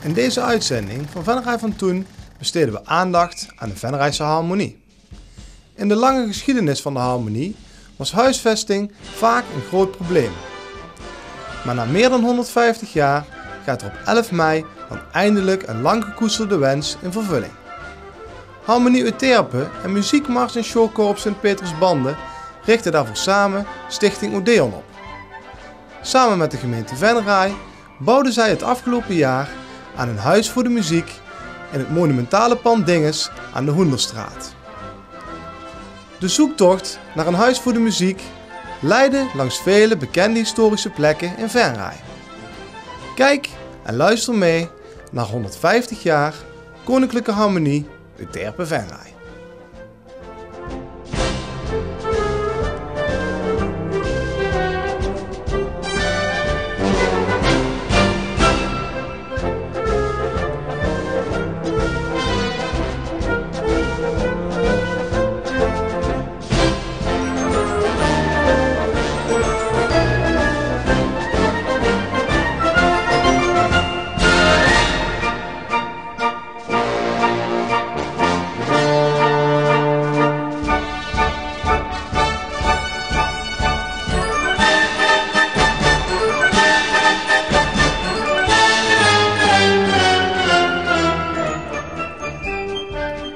In deze uitzending van Venray van Toen besteden we aandacht aan de Venrayse harmonie. In de lange geschiedenis van de harmonie was huisvesting vaak een groot probleem. Maar na meer dan 150 jaar gaat er op 11 mei dan eindelijk een lang gekoesterde wens in vervulling. Harmonie Euterpe en Muziekmars en Showkorps Sint-Petersbande richten daarvoor samen Stichting Odeon op. Samen met de gemeente Venray bouwden zij het afgelopen jaar aan een huis voor de muziek in het monumentale pand Dinges aan de Hoenderstraat. De zoektocht naar een huis voor de muziek leidde langs vele bekende historische plekken in Venray. Kijk en luister mee naar 150 jaar Koninklijke Harmonie Euterpe Venray.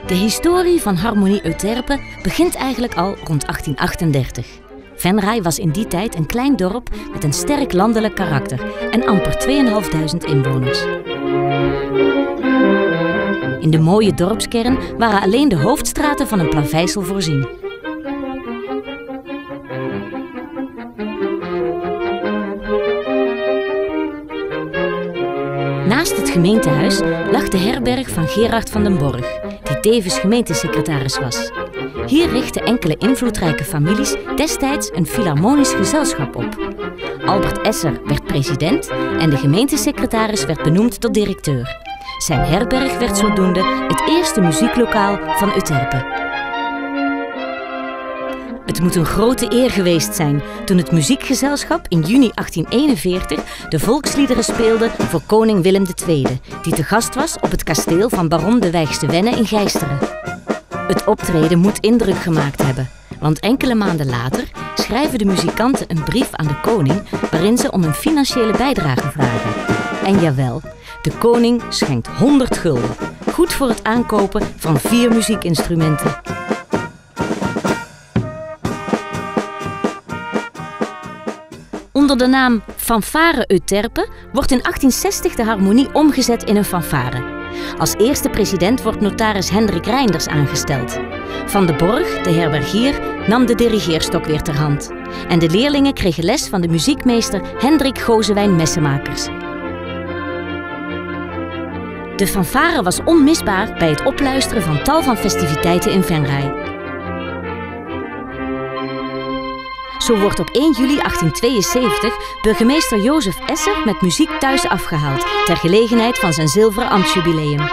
De historie van Harmonie Euterpe begint eigenlijk al rond 1838. Venray was in die tijd een klein dorp met een sterk landelijk karakter en amper 2500 inwoners. In de mooie dorpskern waren alleen de hoofdstraten van een plaveisel voorzien. Naast het gemeentehuis lag de herberg van Gerard van den Borg, die tevens gemeentesecretaris was. Hier richtten enkele invloedrijke families destijds een filharmonisch gezelschap op. Albert Esser werd president en de gemeentesecretaris werd benoemd tot directeur. Zijn herberg werd zodoende het eerste muzieklokaal van Euterpe. Het moet een grote eer geweest zijn toen het muziekgezelschap in juni 1841 de volksliederen speelde voor koning Willem II, die te gast was op het kasteel van baron de Wijgste Wenne in Gijsteren. Het optreden moet indruk gemaakt hebben, want enkele maanden later schrijven de muzikanten een brief aan de koning waarin ze om een financiële bijdrage vragen. En jawel, de koning schenkt 100 gulden, goed voor het aankopen van 4 muziekinstrumenten. Onder de naam Fanfare Euterpe wordt in 1860 de harmonie omgezet in een fanfare. Als eerste president wordt notaris Hendrik Reinders aangesteld. Van de Borg, de herbergier, nam de dirigeerstok weer ter hand. En de leerlingen kregen les van de muziekmeester Hendrik Gozewijn Messemakers. De fanfare was onmisbaar bij het opluisteren van tal van festiviteiten in Venray. Zo wordt op 1 juli 1872 burgemeester Jozef Esser met muziek thuis afgehaald ter gelegenheid van zijn zilveren ambtsjubileum.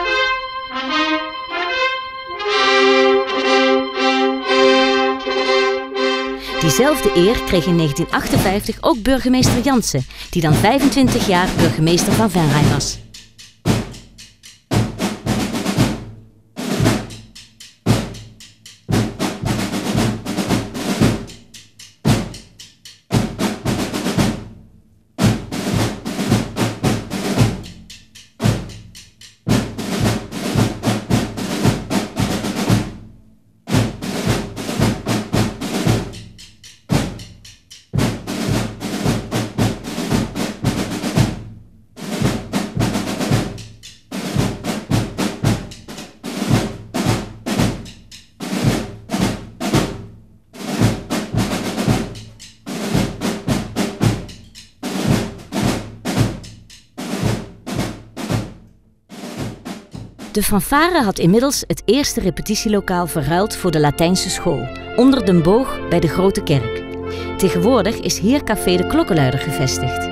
Diezelfde eer kreeg in 1958 ook burgemeester Jansen, die dan 25 jaar burgemeester van Venray was. De fanfare had inmiddels het eerste repetitielokaal verruild voor de Latijnse school, onder den Boog bij de Grote Kerk. Tegenwoordig is hier Café de Klokkenluider gevestigd.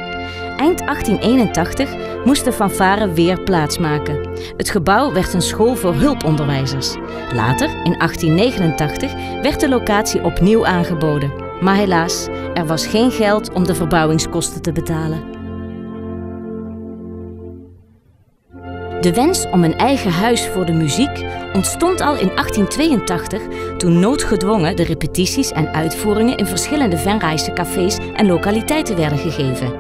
Eind 1881 moest de fanfare weer plaatsmaken. Het gebouw werd een school voor hulponderwijzers. Later, in 1889, werd de locatie opnieuw aangeboden. Maar helaas, er was geen geld om de verbouwingskosten te betalen. De wens om een eigen huis voor de muziek ontstond al in 1882 toen noodgedwongen de repetities en uitvoeringen in verschillende Venraayse cafés en lokaliteiten werden gegeven.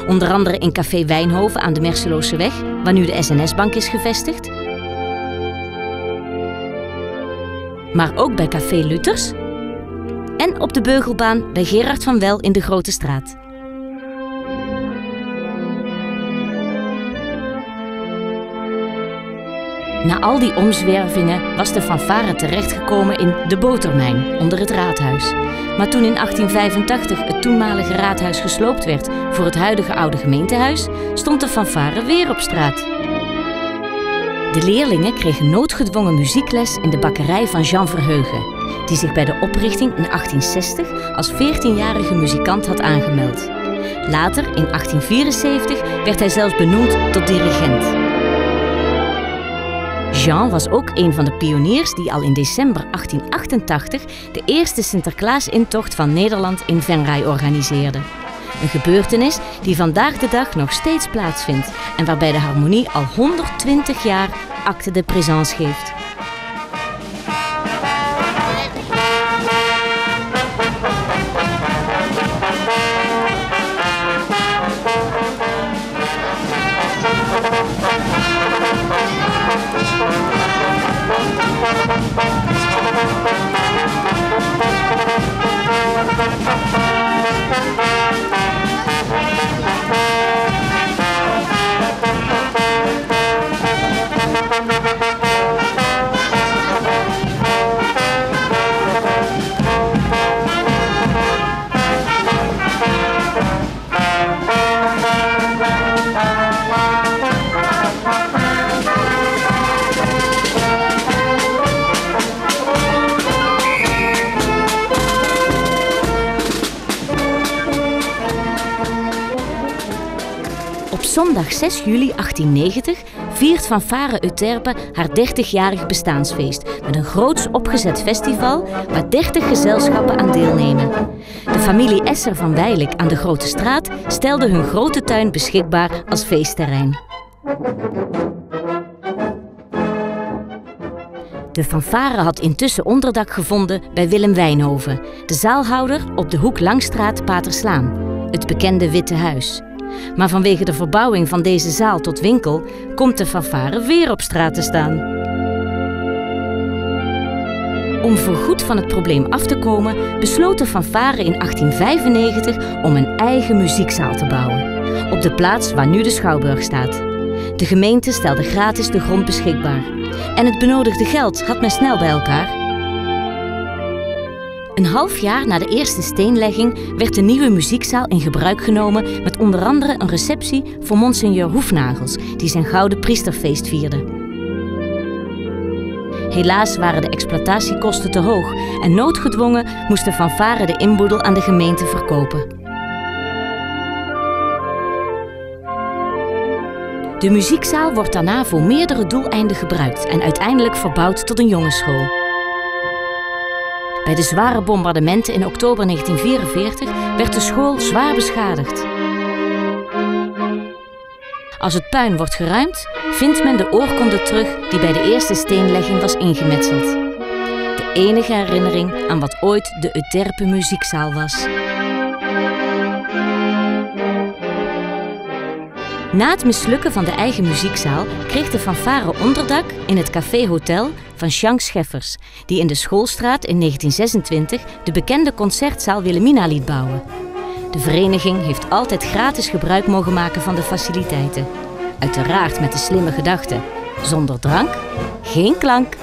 Onder andere in Café Wijnhoven aan de Merselooseweg, waar nu de SNS-bank is gevestigd. Maar ook bij Café Luthers en op de Beugelbaan bij Gerard van Wel in de Grote Straat. Na al die omzwervingen was de fanfare terechtgekomen in de Botermijn onder het raadhuis. Maar toen in 1885 het toenmalige raadhuis gesloopt werd voor het huidige oude gemeentehuis, stond de fanfare weer op straat. De leerlingen kregen noodgedwongen muziekles in de bakkerij van Jean Verheugen, die zich bij de oprichting in 1860 als 14-jarige muzikant had aangemeld. Later, in 1874, werd hij zelfs benoemd tot dirigent. Jean was ook een van de pioniers die al in december 1888 de eerste Sinterklaasintocht van Nederland in Venray organiseerde. Een gebeurtenis die vandaag de dag nog steeds plaatsvindt en waarbij de harmonie al 120 jaar acte de présence geeft. Op zondag 6 juli 1890 viert Fanfare Euterpe haar 30-jarig bestaansfeest met een groots opgezet festival waar 30 gezelschappen aan deelnemen. De familie Esser van Weilik aan de Grote Straat stelde hun grote tuin beschikbaar als feestterrein. De fanfare had intussen onderdak gevonden bij Willem Wijnhoven, de zaalhouder op de hoek Langstraat Paterslaan, het bekende Witte Huis. Maar vanwege de verbouwing van deze zaal tot winkel komt de fanfare weer op straat te staan. Om voorgoed van het probleem af te komen, besloot de fanfare in 1895 om een eigen muziekzaal te bouwen, op de plaats waar nu de Schouwburg staat. De gemeente stelde gratis de grond beschikbaar en het benodigde geld had men snel bij elkaar. Een half jaar na de eerste steenlegging werd de nieuwe muziekzaal in gebruik genomen met onder andere een receptie voor Monseigneur Hoefnagels, die zijn gouden priesterfeest vierde. Helaas waren de exploitatiekosten te hoog en noodgedwongen moest de fanfare de inboedel aan de gemeente verkopen. De muziekzaal wordt daarna voor meerdere doeleinden gebruikt en uiteindelijk verbouwd tot een jongensschool. Bij de zware bombardementen in oktober 1944 werd de school zwaar beschadigd. Als het puin wordt geruimd, vindt men de oorkonde terug die bij de eerste steenlegging was ingemetseld. De enige herinnering aan wat ooit de Euterpe muziekzaal was. Na het mislukken van de eigen muziekzaal kreeg de fanfare onderdak in het Café Hotel van Jean Scheffers, die in de Schoolstraat in 1926 de bekende concertzaal Wilhelmina liet bouwen. De vereniging heeft altijd gratis gebruik mogen maken van de faciliteiten. Uiteraard met de slimme gedachte: zonder drank, geen klank.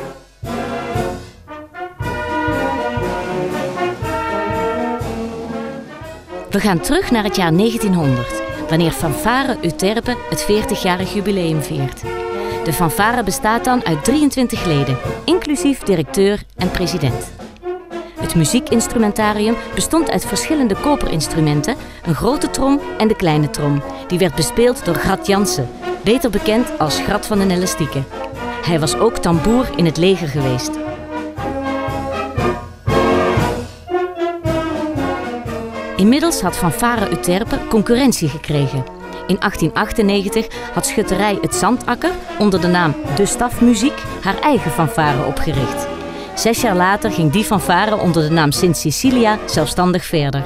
We gaan terug naar het jaar 1900, wanneer Fanfare Euterpe het 40-jarig jubileum viert. De fanfare bestaat dan uit 23 leden, inclusief directeur en president. Het muziekinstrumentarium bestond uit verschillende koperinstrumenten, een grote trom en de kleine trom. Die werd bespeeld door Grat Jansen, beter bekend als Grat van den Elastieke. Hij was ook tamboer in het leger geweest. Inmiddels had fanfare Euterpe concurrentie gekregen. In 1898 had schutterij Het Zandakker onder de naam De Stafmuziek haar eigen fanfare opgericht. 6 jaar later ging die fanfare onder de naam Sint Cecilia zelfstandig verder.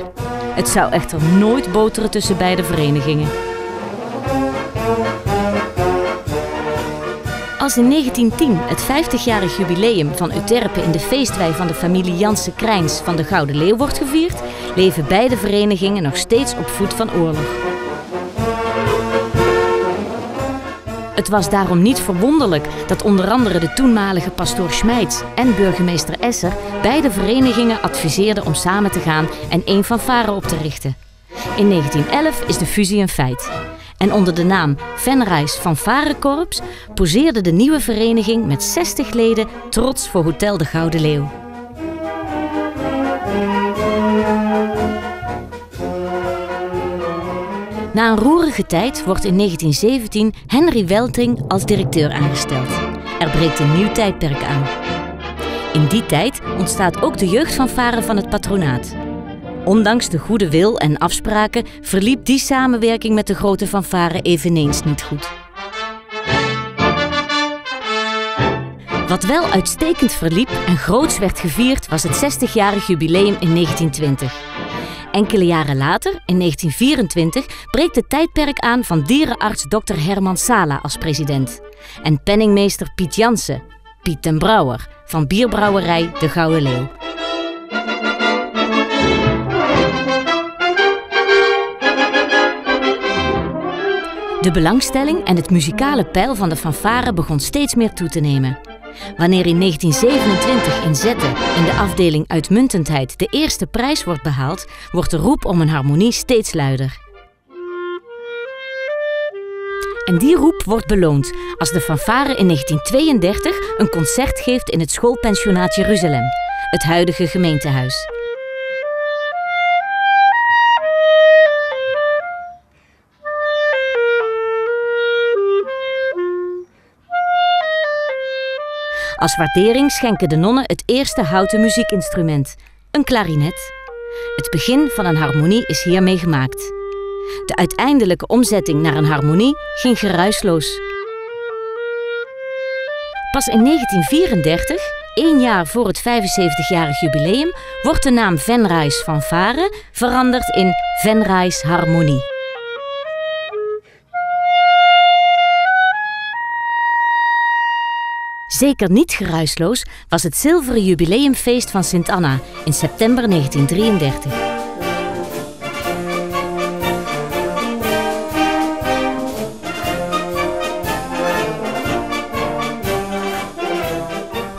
Het zou echter nooit boteren tussen beide verenigingen. Als in 1910 het 50-jarig jubileum van Euterpe in de feestwei van de familie Jansen-Crijns van de Gouden Leeuw wordt gevierd, leven beide verenigingen nog steeds op voet van oorlog. Het was daarom niet verwonderlijk dat onder andere de toenmalige pastoor Schmeits en burgemeester Esser beide verenigingen adviseerden om samen te gaan en één fanfare op te richten. In 1911 is de fusie een feit. En onder de naam Venrays Fanfarekorps poseerde de nieuwe vereniging met 60 leden trots voor Hotel de Gouden Leeuw. Na een roerige tijd wordt in 1917 Henry Weltering als directeur aangesteld. Er breekt een nieuw tijdperk aan. In die tijd ontstaat ook de jeugdfanfare van het patronaat. Ondanks de goede wil en afspraken verliep die samenwerking met de grote fanfare eveneens niet goed. Wat wel uitstekend verliep en groots werd gevierd was het 60-jarig jubileum in 1920. Enkele jaren later, in 1924, breekt het tijdperk aan van dierenarts Dr. Herman Sala als president. En penningmeester Piet Jansen, Piet den Brouwer, van bierbrouwerij De Gouden Leeuw. De belangstelling en het muzikale peil van de fanfare begon steeds meer toe te nemen. Wanneer in 1927 in Zetten in de afdeling Uitmuntendheid de eerste prijs wordt behaald, wordt de roep om een harmonie steeds luider. En die roep wordt beloond als de fanfare in 1932 een concert geeft in het schoolpensionaat Jeruzalem, het huidige gemeentehuis. Als waardering schenken de nonnen het eerste houten muziekinstrument, een klarinet. Het begin van een harmonie is hiermee gemaakt. De uiteindelijke omzetting naar een harmonie ging geruisloos. Pas in 1934, 1 jaar voor het 75-jarig jubileum, wordt de naam Venrays Fanfare veranderd in Venrays Harmonie. Zeker niet geruisloos was het zilveren jubileumfeest van Sint Anna in september 1933.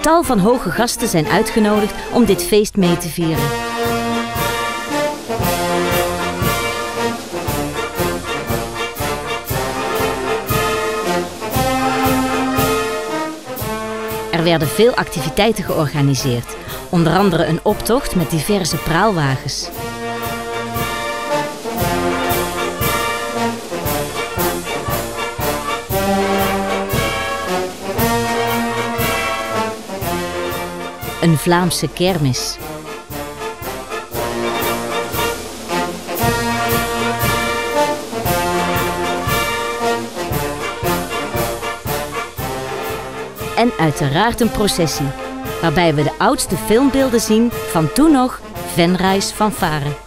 Tal van hoge gasten zijn uitgenodigd om dit feest mee te vieren. Er werden veel activiteiten georganiseerd, onder andere een optocht met diverse praalwagens. Een Vlaamse kermis. En uiteraard een processie, waarbij we de oudste filmbeelden zien van toen nog Venrays Fanfare.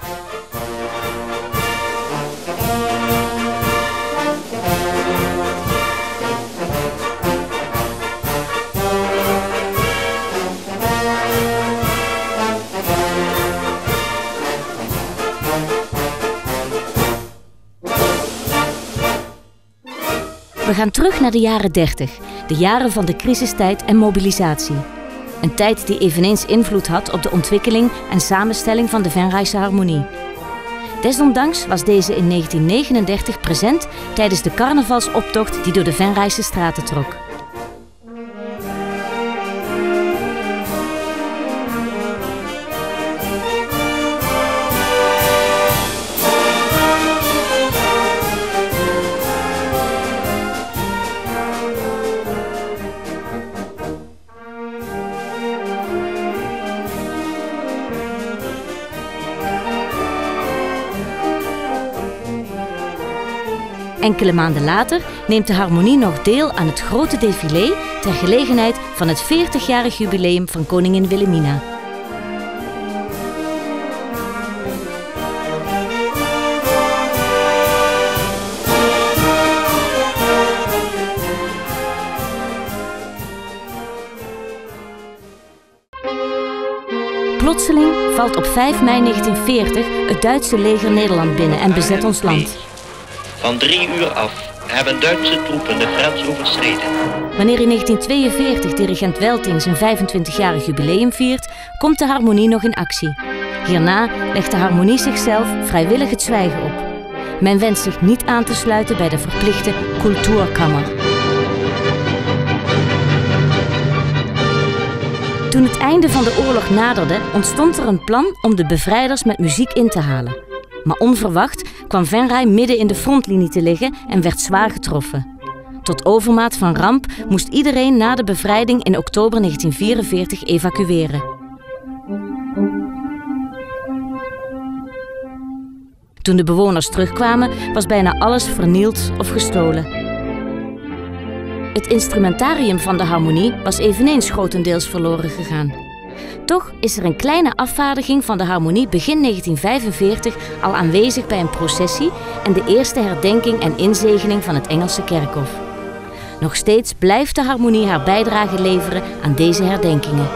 We gaan terug naar de jaren 30, de jaren van de crisistijd en mobilisatie. Een tijd die eveneens invloed had op de ontwikkeling en samenstelling van de Venrayse harmonie. Desondanks was deze in 1939 present tijdens de carnavalsoptocht die door de Venrayse straten trok. Enkele maanden later neemt de Harmonie nog deel aan het grote défilé ter gelegenheid van het 40-jarig jubileum van koningin Wilhelmina. Plotseling valt op 5 mei 1940 het Duitse leger Nederland binnen en bezet ons land. Van 3 uur af hebben Duitse troepen de grens overschreden. Wanneer in 1942 dirigent Welting zijn 25-jarig jubileum viert, komt de Harmonie nog in actie. Hierna legt de Harmonie zichzelf vrijwillig het zwijgen op. Men wenst zich niet aan te sluiten bij de verplichte Kulturkammer. Toen het einde van de oorlog naderde, ontstond er een plan om de bevrijders met muziek in te halen. Maar onverwacht kwam Venray midden in de frontlinie te liggen en werd zwaar getroffen. Tot overmaat van ramp moest iedereen na de bevrijding in oktober 1944 evacueren. Toen de bewoners terugkwamen, was bijna alles vernield of gestolen. Het instrumentarium van de Harmonie was eveneens grotendeels verloren gegaan. Toch is er een kleine afvaardiging van de Harmonie begin 1945 al aanwezig bij een processie en de eerste herdenking en inzegening van het Engelse kerkhof. Nog steeds blijft de Harmonie haar bijdrage leveren aan deze herdenkingen.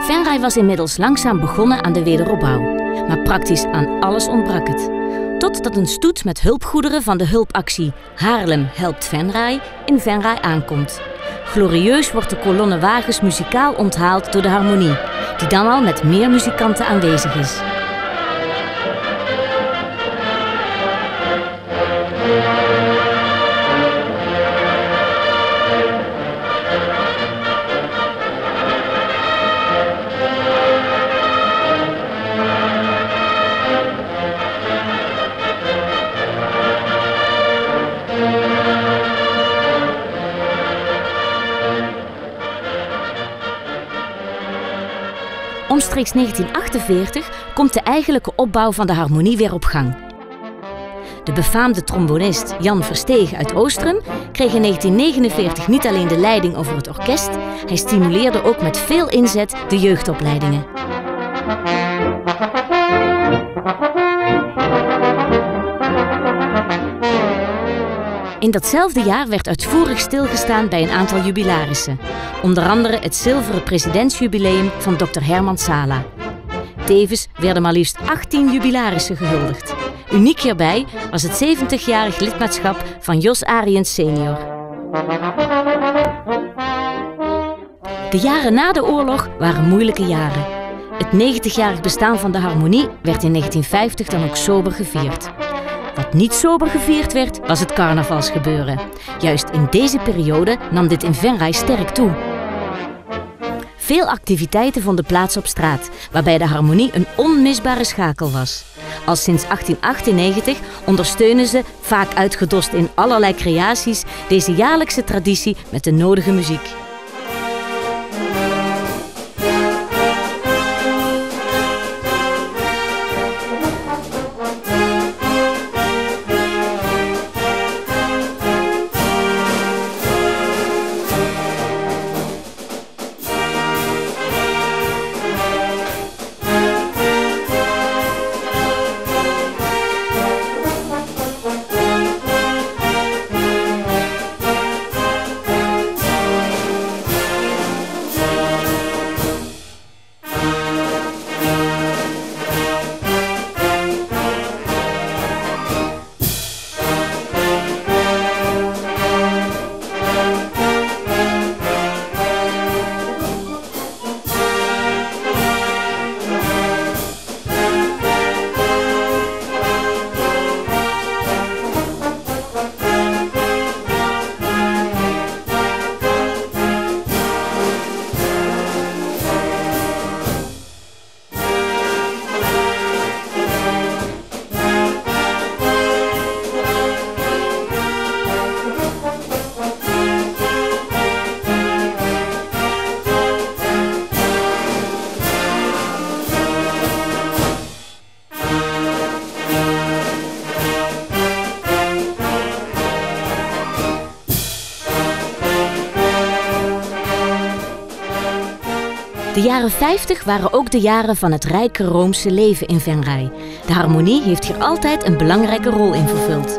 Venray was inmiddels langzaam begonnen aan de wederopbouw, maar praktisch aan alles ontbrak het. Totdat een stoet met hulpgoederen van de hulpactie Haarlem helpt Venray in Venray aankomt. Glorieus wordt de kolonne wagens muzikaal onthaald door de Harmonie, die dan al met meer muzikanten aanwezig is. Omstreeks 1948 komt de eigenlijke opbouw van de Harmonie weer op gang. De befaamde trombonist Jan Verstegen uit Oostrum kreeg in 1949 niet alleen de leiding over het orkest, hij stimuleerde ook met veel inzet de jeugdopleidingen. In datzelfde jaar werd uitvoerig stilgestaan bij een aantal jubilarissen. Onder andere het zilveren presidentsjubileum van Dr. Herman Sala. Tevens werden maar liefst 18 jubilarissen gehuldigd. Uniek hierbij was het 70-jarig lidmaatschap van Jos Ariens senior. De jaren na de oorlog waren moeilijke jaren. Het 90-jarig bestaan van de Harmonie werd in 1950 dan ook sober gevierd. Wat niet sober gevierd werd, was het carnavalsgebeuren. Juist in deze periode nam dit in Venray sterk toe. Veel activiteiten vonden plaats op straat, waarbij de Harmonie een onmisbare schakel was. Al sinds 1898 ondersteunen ze, vaak uitgedost in allerlei creaties, deze jaarlijkse traditie met de nodige muziek. De jaren 50 waren ook de jaren van het rijke Roomse leven in Venray. De harmonie heeft hier altijd een belangrijke rol in vervuld.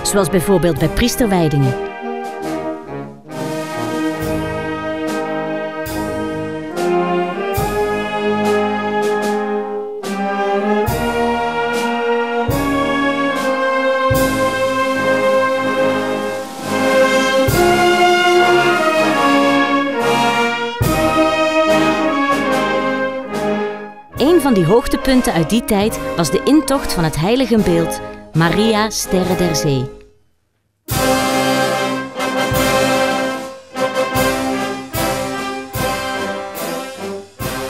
Zoals bijvoorbeeld bij priesterwijdingen. Een van die hoogtepunten uit die tijd was de intocht van het heiligenbeeld Maria Sterre der Zee.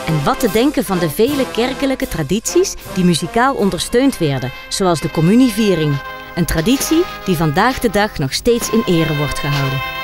En wat te denken van de vele kerkelijke tradities die muzikaal ondersteund werden, zoals de communieviering. Een traditie die vandaag de dag nog steeds in ere wordt gehouden.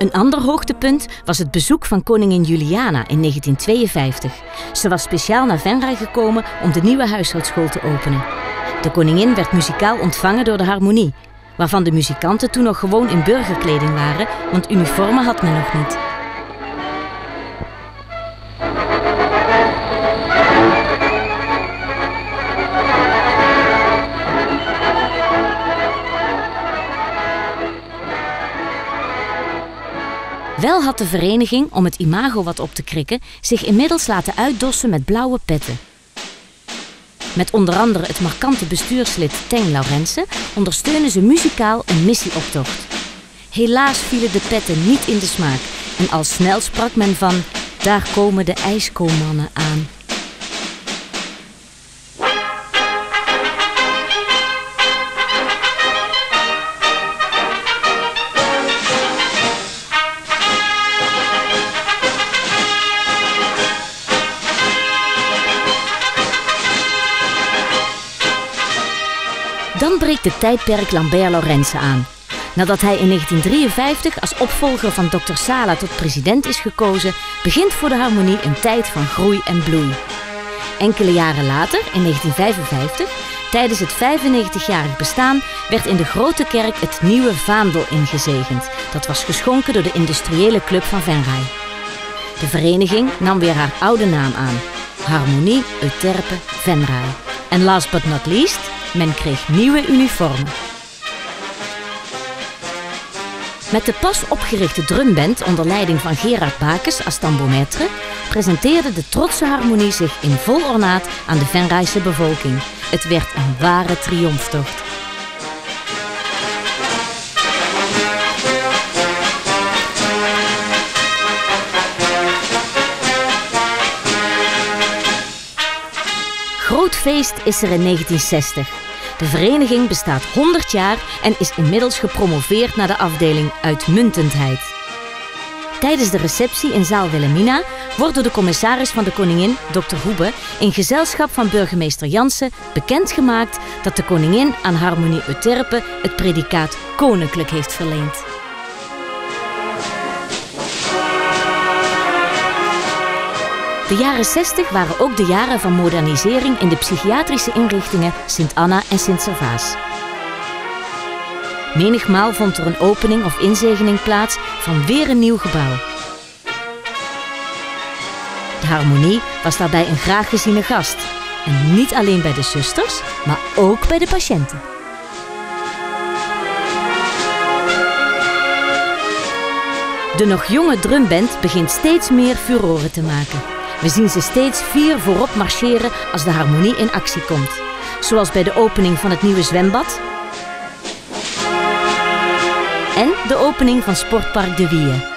Een ander hoogtepunt was het bezoek van koningin Juliana in 1952. Ze was speciaal naar Venray gekomen om de nieuwe huishoudschool te openen. De koningin werd muzikaal ontvangen door de harmonie, waarvan de muzikanten toen nog gewoon in burgerkleding waren, want uniformen had men nog niet. Wel had de vereniging, om het imago wat op te krikken, zich inmiddels laten uitdossen met blauwe petten. Met onder andere het markante bestuurslid Teng Laurensen ondersteunen ze muzikaal een missieoptocht. Helaas vielen de petten niet in de smaak en al snel sprak men van daar komen de ijskoolmannen aan. Dan breekt het tijdperk Lambert Laurensen aan. Nadat hij in 1953 als opvolger van Dr. Sala tot president is gekozen, begint voor de harmonie een tijd van groei en bloei. Enkele jaren later, in 1955, tijdens het 95-jarig bestaan, werd in de Grote Kerk het nieuwe vaandel ingezegend. Dat was geschonken door de industriële club van Venray. De vereniging nam weer haar oude naam aan: Harmonie Euterpe Venray. En last but not least, men kreeg nieuwe uniformen. Met de pas opgerichte drumband onder leiding van Gerard Bakes als tambourmaître presenteerde de trotse harmonie zich in vol ornaat aan de Venrayse bevolking. Het werd een ware triomftocht. Groot feest is er in 1960. De vereniging bestaat 100 jaar en is inmiddels gepromoveerd naar de afdeling Uitmuntendheid. Tijdens de receptie in zaal Wilhelmina wordt door de commissaris van de koningin, Dr. Hoebe, in gezelschap van burgemeester Jansen bekendgemaakt dat de koningin aan Harmonie Euterpe het predicaat koninklijk heeft verleend. De jaren 60 waren ook de jaren van modernisering in de psychiatrische inrichtingen Sint Anna en Sint Servaas. Menigmaal vond er een opening of inzegening plaats van weer een nieuw gebouw. De Harmonie was daarbij een graag geziene gast. En niet alleen bij de zusters, maar ook bij de patiënten. De nog jonge drumband begint steeds meer furoren te maken. We zien ze steeds fier voorop marcheren als de Harmonie in actie komt. Zoals bij de opening van het nieuwe zwembad en de opening van Sportpark De Wiehe.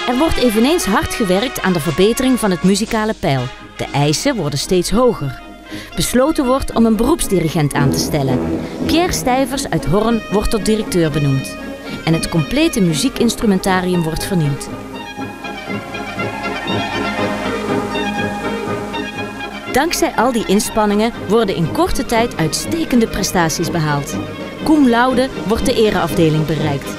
Er wordt eveneens hard gewerkt aan de verbetering van het muzikale peil. De eisen worden steeds hoger. Besloten wordt om een beroepsdirigent aan te stellen. Pierre Stijvers uit Horn wordt tot directeur benoemd. En het complete muziekinstrumentarium wordt vernieuwd. Dankzij al die inspanningen worden in korte tijd uitstekende prestaties behaald. Cum laude wordt de ereafdeling bereikt.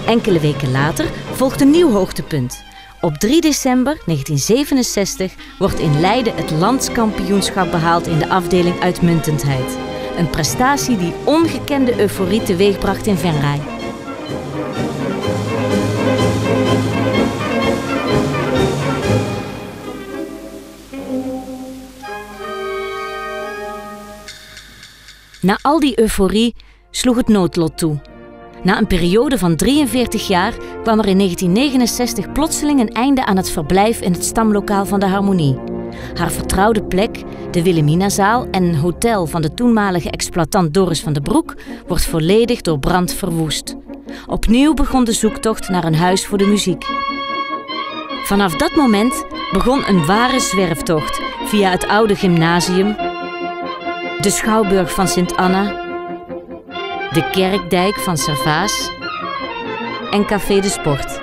Enkele weken later volgt een nieuw hoogtepunt. Op 3 december 1967 wordt in Leiden het landskampioenschap behaald in de afdeling uitmuntendheid. Een prestatie die ongekende euforie teweegbracht in Venray. Na al die euforie sloeg het noodlot toe. Na een periode van 43 jaar kwam er in 1969 plotseling een einde aan het verblijf in het stamlokaal van de Harmonie. Haar vertrouwde plek, de Wilhelminazaal en een hotel van de toenmalige exploitant Doris van den Broek, wordt volledig door brand verwoest. Opnieuw begon de zoektocht naar een huis voor de muziek. Vanaf dat moment begon een ware zwerftocht via het oude gymnasium, de schouwburg van Sint Anna, de kerkdijk van Servaas en Café de Sport.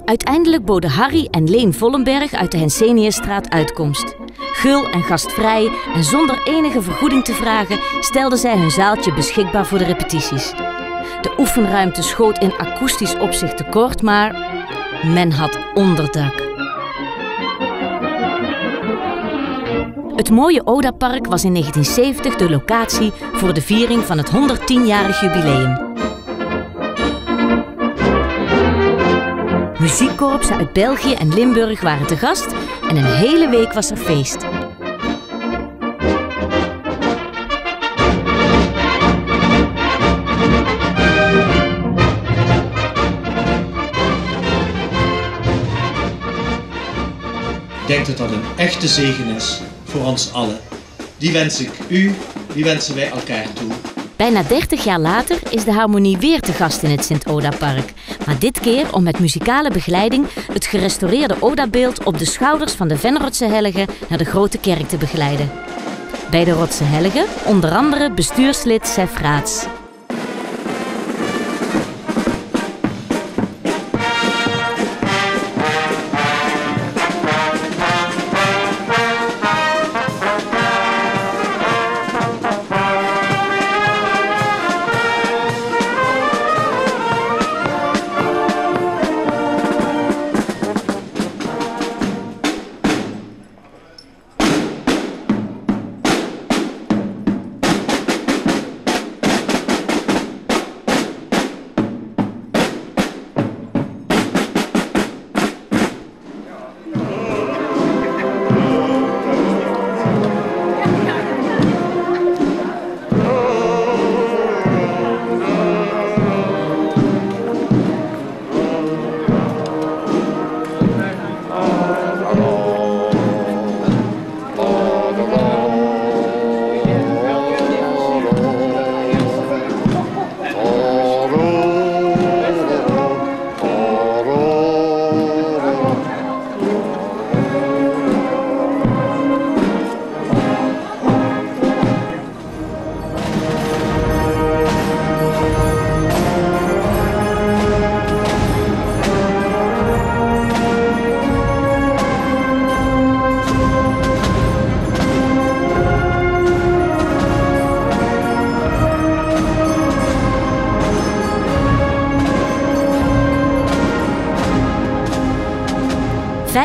Uiteindelijk boden Harry en Leen Vollenberg uit de Henseniusstraat uitkomst. Gul en gastvrij en zonder enige vergoeding te vragen stelden zij hun zaaltje beschikbaar voor de repetities. De oefenruimte schoot in akoestisch opzicht tekort, maar men had onderdak. Het mooie Odapark was in 1970 de locatie voor de viering van het 110-jarig jubileum. Muziekkorpsen uit België en Limburg waren te gast en een hele week was er feest. Ik denk dat dat een echte zegen is voor ons allen. Die wens ik u, die wensen wij elkaar toe. Bijna 30 jaar later is de Harmonie weer te gast in het Sint-Oda-park. Maar dit keer om met muzikale begeleiding het gerestaureerde Oda-beeld op de schouders van de Venrotse Helge naar de Grote Kerk te begeleiden. Bij de Rotse Helge onder andere bestuurslid Sef Raats.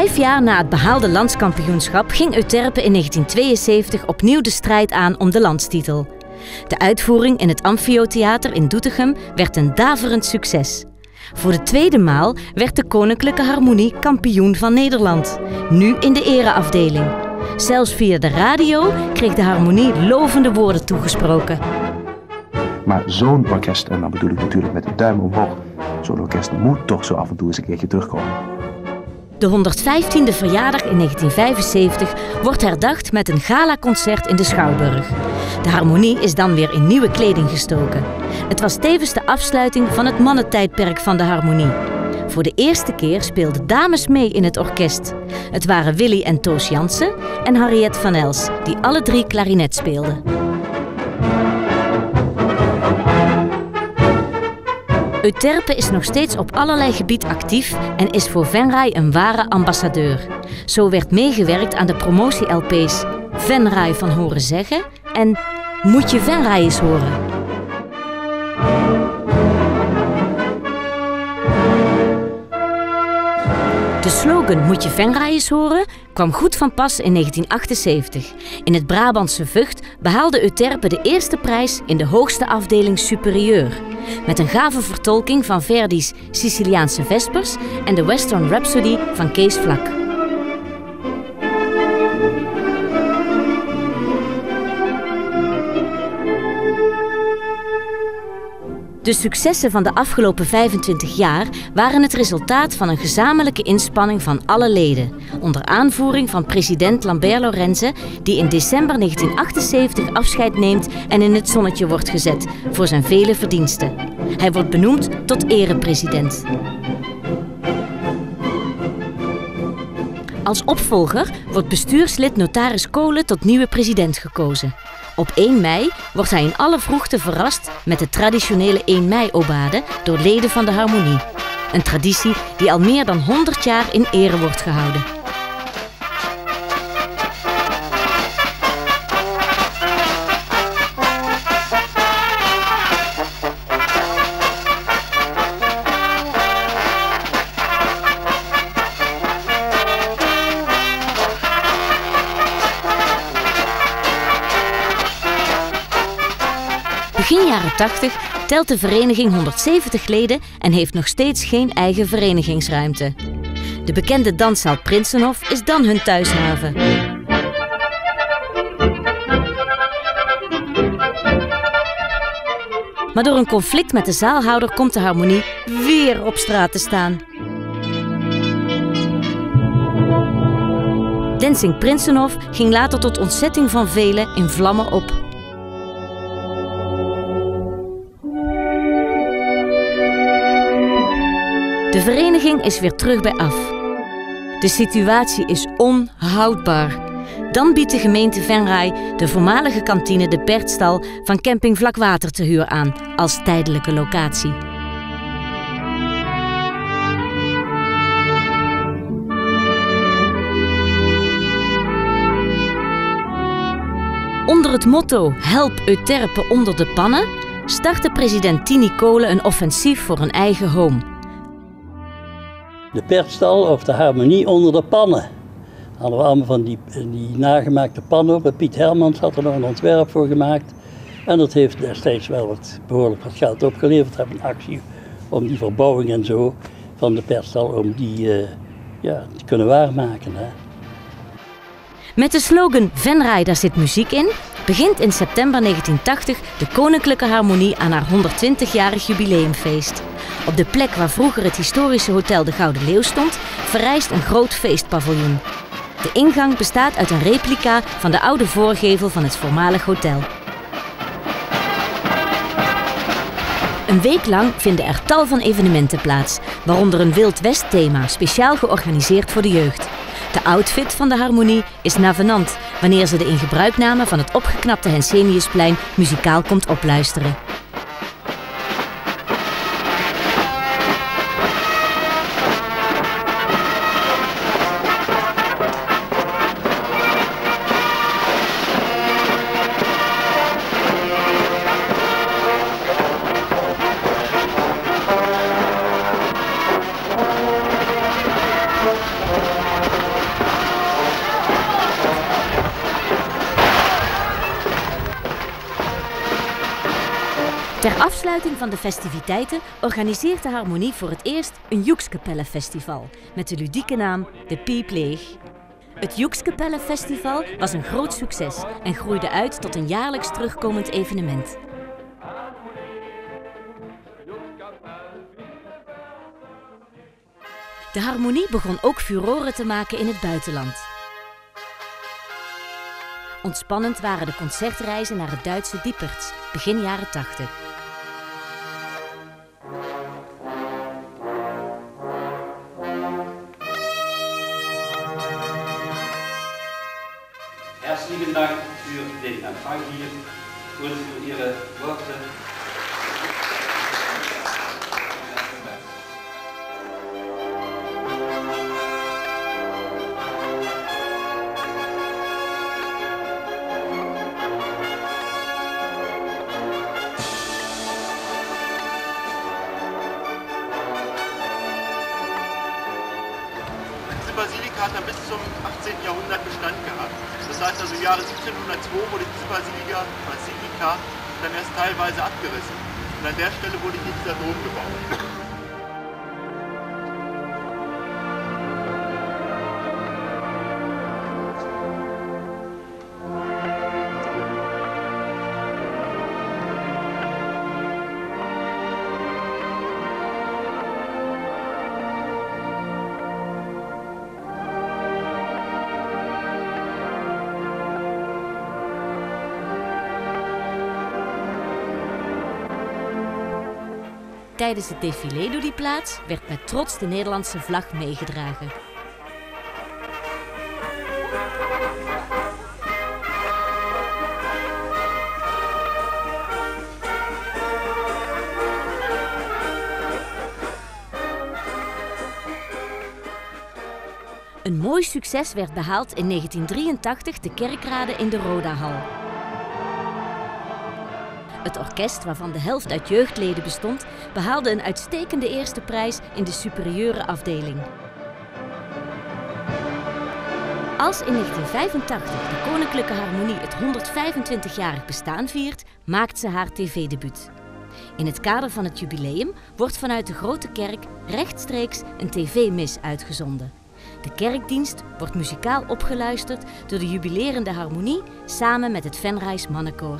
5 jaar na het behaalde landskampioenschap ging Euterpe in 1972 opnieuw de strijd aan om de landstitel. De uitvoering in het Amfiotheater in Doetinchem werd een daverend succes. Voor de tweede maal werd de Koninklijke Harmonie kampioen van Nederland, nu in de ereafdeling. Zelfs via de radio kreeg de harmonie lovende woorden toegesproken. Maar zo'n orkest, en dan bedoel ik natuurlijk met de duim omhoog, zo'n orkest moet toch zo af en toe eens een keertje terugkomen. De 115e verjaardag in 1975 wordt herdacht met een galaconcert in de Schouwburg. De harmonie is dan weer in nieuwe kleding gestoken. Het was tevens de afsluiting van het mannentijdperk van de harmonie. Voor de eerste keer speelden dames mee in het orkest. Het waren Willy en Toos Jansen en Harriet van Els, die alle 3 klarinet speelden. Euterpe is nog steeds op allerlei gebied actief en is voor Venray een ware ambassadeur. Zo werd meegewerkt aan de promotie-LP's Venray van Horen Zeggen en Moet je Venray eens horen. De slogan Moet je Venray eens horen kwam goed van pas in 1978. In het Brabantse Vught behaalde Euterpe de eerste prijs in de hoogste afdeling superieur. Met een gave vertolking van Verdi's Siciliaanse Vespers en de Western Rhapsody van Kees Vlak. De successen van de afgelopen 25 jaar waren het resultaat van een gezamenlijke inspanning van alle leden, onder aanvoering van president Lambert Lorenze, die in december 1978 afscheid neemt en in het zonnetje wordt gezet voor zijn vele verdiensten. Hij wordt benoemd tot erepresident. Als opvolger wordt bestuurslid notaris Kolen tot nieuwe president gekozen. Op 1 mei wordt hij in alle vroegte verrast met de traditionele 1 mei-obade door leden van de harmonie. Een traditie die al meer dan 100 jaar in ere wordt gehouden. Begin jaren 80 telt de vereniging 170 leden en heeft nog steeds geen eigen verenigingsruimte. De bekende danszaal Prinsenhof is dan hun thuishaven. Maar door een conflict met de zaalhouder komt de harmonie weer op straat te staan. Dancing Prinsenhof ging later tot ontzetting van velen in vlammen op. De vereniging is weer terug bij af. De situatie is onhoudbaar. Dan biedt de gemeente Venray de voormalige kantine De Pertstal van camping Vlakwater te huur aan als tijdelijke locatie. Onder het motto Help Euterpe onder de pannen startte president Tini Kolen een offensief voor een eigen home. De Pertstal of de harmonie onder de pannen. Hadden we allemaal van die nagemaakte pannen op. Piet Hermans had er nog een ontwerp voor gemaakt. En dat heeft destijds wel behoorlijk wat geld opgeleverd. We hebben een actie om die verbouwing en zo van de Pertstal, om die te kunnen waarmaken. Hè. Met de slogan Venray, daar zit muziek in, begint in september 1980 de Koninklijke Harmonie aan haar 120-jarig jubileumfeest. Op de plek waar vroeger het historische hotel De Gouden Leeuw stond, verrijst een groot feestpaviljoen. De ingang bestaat uit een replica van de oude voorgevel van het voormalig hotel. Een week lang vinden er tal van evenementen plaats, waaronder een Wild West thema, speciaal georganiseerd voor de jeugd. De outfit van de harmonie is navenant, wanneer ze de in gebruikname van het opgeknapte Henseniusplein muzikaal komt opluisteren. Ter afsluiting van de festiviteiten organiseert de Harmonie voor het eerst een Joekskapelle-festival met de ludieke naam De Piep Leeg. Het Joekskapelle-festival was een groot succes en groeide uit tot een jaarlijks terugkomend evenement. De Harmonie begon ook furoren te maken in het buitenland. Ontspannend waren de concertreizen naar het Duitse Dieperts, begin jaren 80. Herzlichen Dank für den Empfang hier und für Ihre Worte. Diese Basilika hat dann bis zum 18. Jahrhundert Bestand gehabt. Das heißt also im Jahre 1702 wurde diese Basilika dann erst teilweise abgerissen. Und an der Stelle wurde hier dieser Dom gebaut. Tijdens het défilé door die plaats werd met trots de Nederlandse vlag meegedragen. Een mooi succes werd behaald in 1983 de kerkrade in de Rodahal. Het orkest, waarvan de helft uit jeugdleden bestond, behaalde een uitstekende eerste prijs in de superieure afdeling. Als in 1985 de Koninklijke Harmonie het 125-jarig bestaan viert, maakt ze haar tv-debuut. In het kader van het jubileum wordt vanuit de Grote Kerk rechtstreeks een tv-mis uitgezonden. De kerkdienst wordt muzikaal opgeluisterd door de jubilerende Harmonie samen met het Venrays Mannenkoor.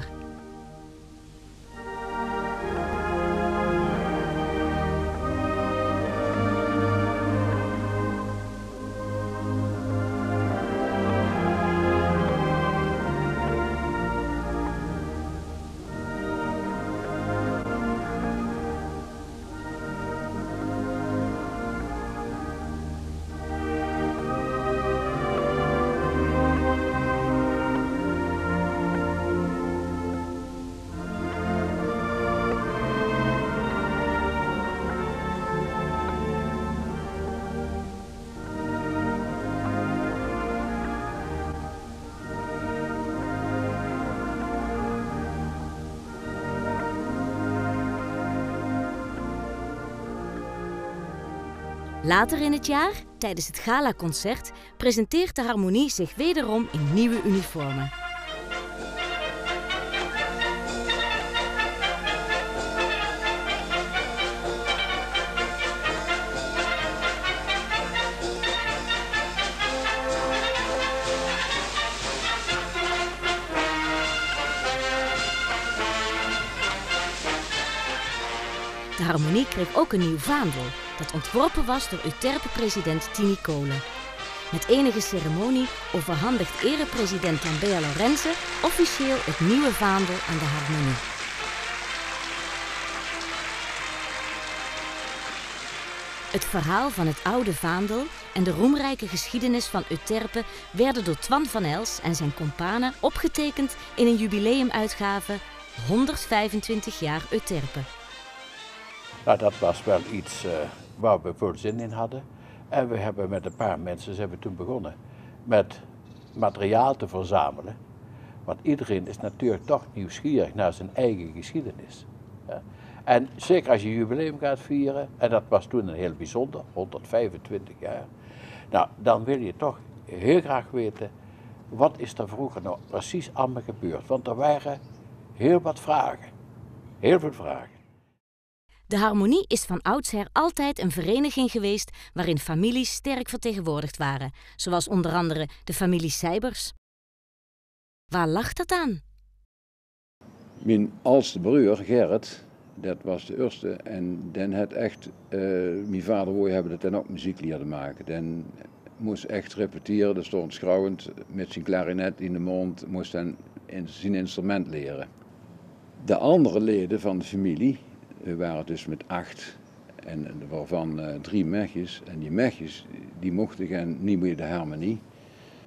Later in het jaar, tijdens het galaconcert, presenteert de Harmonie zich wederom in nieuwe uniformen. De Harmonie kreeg ook een nieuw vaandel, dat ontworpen was door Euterpe-president Tini Kolen. Met enige ceremonie overhandigt erepresident Tambea Lorenze officieel het nieuwe vaandel aan de Harmonie. Het verhaal van het oude vaandel en de roemrijke geschiedenis van Euterpe werden door Twan van Els en zijn companen opgetekend in een jubileumuitgave 125 jaar Euterpe. Nou, dat was wel iets waar we veel zin in hadden. En we hebben met een paar mensen zijn we toen begonnen met materiaal te verzamelen. Want iedereen is natuurlijk toch nieuwsgierig naar zijn eigen geschiedenis. Ja. En zeker als je jubileum gaat vieren, en dat was toen een heel bijzonder, 125 jaar. Nou, dan wil je toch heel graag weten, wat is er vroeger nou precies allemaal gebeurd? Want er waren heel wat vragen. Heel veel vragen. De harmonie is van oudsher altijd een vereniging geweest waarin families sterk vertegenwoordigd waren, zoals onder andere de familie Seibers. Waar lag dat aan? Mijn oudste broer, Gerrit, dat was de eerste. En dan had echt, mijn vader wou hebben dat dan ook muziek leren maken. Dan moest echt repeteren, dat stond schrouwend met zijn klarinet in de mond, moest dan zijn instrument leren. De andere leden van de familie, we waren dus met 8 en waarvan 3 mechjes. En die mechjes die mochten gaan niet meer de harmonie.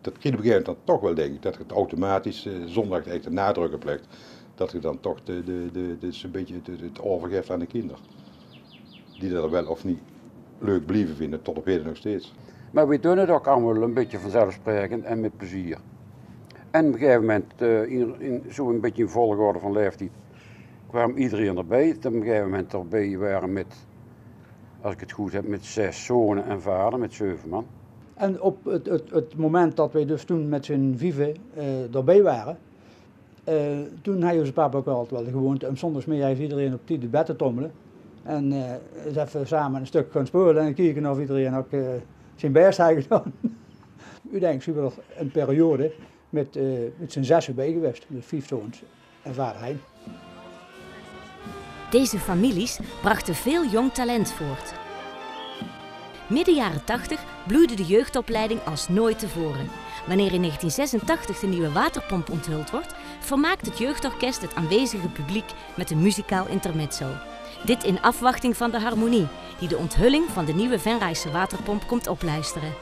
Dat kind begint dan toch wel, denk ik, dat het automatisch, zonder dat je echt de nadruk op legt, dat je dan toch een beetje het overgeeft aan de kinderen. Die dat wel of niet leuk blijven vinden, tot op heden nog steeds. Maar we doen het ook allemaal een beetje vanzelfsprekend en met plezier. En op een gegeven moment, zo'n beetje in volgorde van leeftijd, kwam iedereen erbij. Op een gegeven moment erbij waren met, als ik het goed heb, met 6 zonen en vader, met 7 man. En op het moment dat wij dus toen met z'n 5 erbij waren, toen had onze papa ook wel de gewoonte om zondags mee even iedereen op die bed te trommelen. En eens even samen een stuk gaan spelen en kijken of iedereen ook zijn best had gedaan. Uiteindelijk zijn we nog een periode met z'n 6 bij geweest, met 5 zoons en vader Hein. Deze families brachten veel jong talent voort. Midden jaren 80 bloeide de jeugdopleiding als nooit tevoren. Wanneer in 1986 de nieuwe waterpomp onthuld wordt, vermaakt het jeugdorkest het aanwezige publiek met een muzikaal intermezzo. Dit in afwachting van de harmonie, die de onthulling van de nieuwe Venraayse waterpomp komt opluisteren.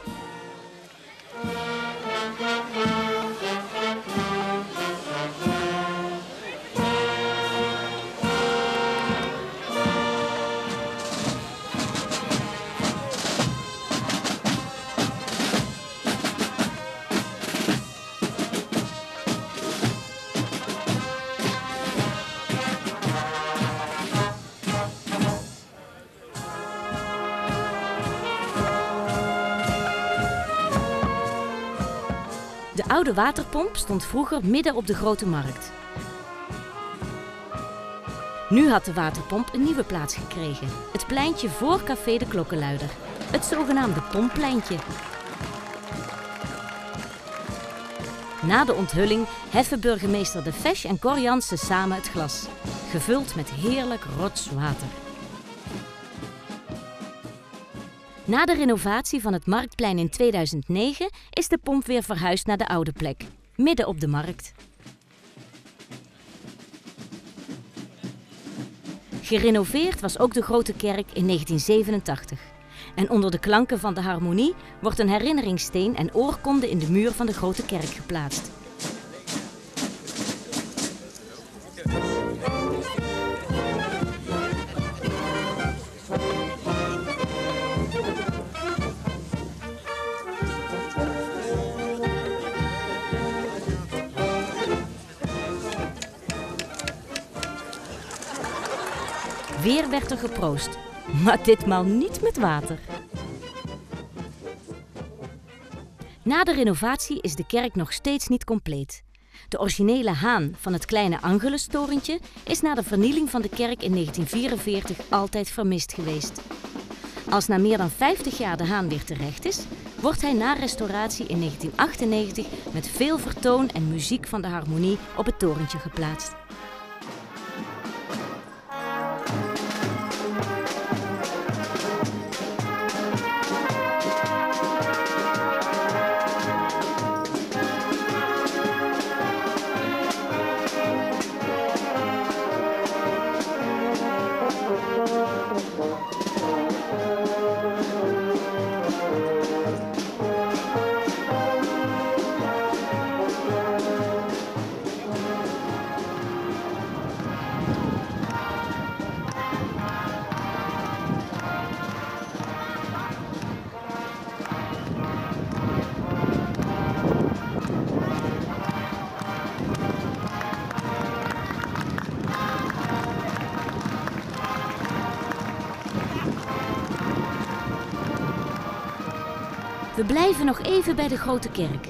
De oude waterpomp stond vroeger midden op de Grote Markt. Nu had de waterpomp een nieuwe plaats gekregen. Het pleintje voor Café de Klokkenluider. Het zogenaamde Pomppleintje. Na de onthulling heffen burgemeester De Fesch en Cor Jansen samen het glas. Gevuld met heerlijk rots water. Na de renovatie van het Marktplein in 2009 is de pomp weer verhuisd naar de oude plek, midden op de markt. Gerenoveerd was ook de Grote Kerk in 1987. En onder de klanken van de harmonie wordt een herinneringssteen en oorkonde in de muur van de Grote Kerk geplaatst. Weer werd er geproost, maar ditmaal niet met water. Na de renovatie is de kerk nog steeds niet compleet. De originele haan van het kleine Angelustorentje is na de vernieling van de kerk in 1944 altijd vermist geweest. Als na meer dan 50 jaar de haan weer terecht is, wordt hij na restauratie in 1998 met veel vertoon en muziek van de harmonie op het torentje geplaatst. We blijven nog even bij de Grote Kerk.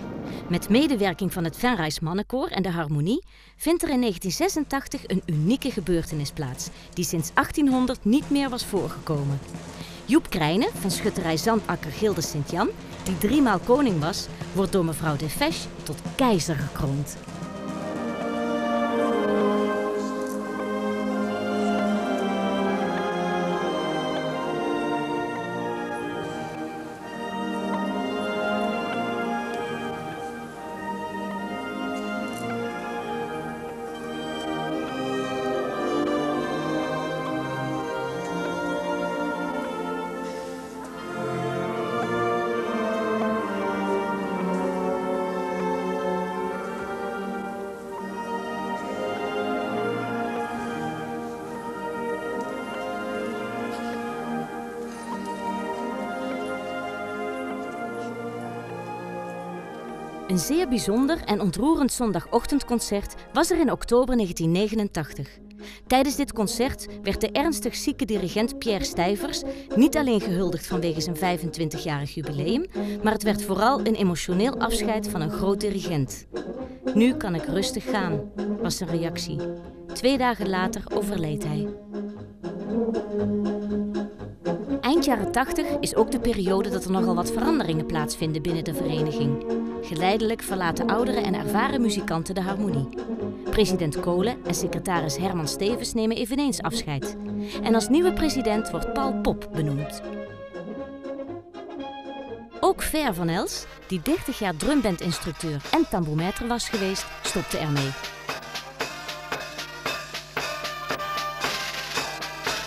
Met medewerking van het Venrays Mannenkoor en de Harmonie vindt er in 1986 een unieke gebeurtenis plaats, die sinds 1800 niet meer was voorgekomen. Joep Krijnen van schutterij Zandakker Gilde Sint-Jan, die 3 maal koning was, wordt door mevrouw de Fesch tot keizer gekroond. Een zeer bijzonder en ontroerend zondagochtendconcert was er in oktober 1989. Tijdens dit concert werd de ernstig zieke dirigent Pierre Stijvers niet alleen gehuldigd vanwege zijn 25-jarig jubileum, maar het werd vooral een emotioneel afscheid van een groot dirigent. Nu kan ik rustig gaan, was zijn reactie. 2 dagen later overleed hij. Eind jaren 80 is ook de periode dat er nogal wat veranderingen plaatsvinden binnen de vereniging. Geleidelijk verlaten oudere en ervaren muzikanten de harmonie. President Kolen en secretaris Herman Stevens nemen eveneens afscheid. En als nieuwe president wordt Paul Pop benoemd. Ook Ver van Els, die 30 jaar drumbandinstructeur en tambourmaître was geweest, stopte ermee.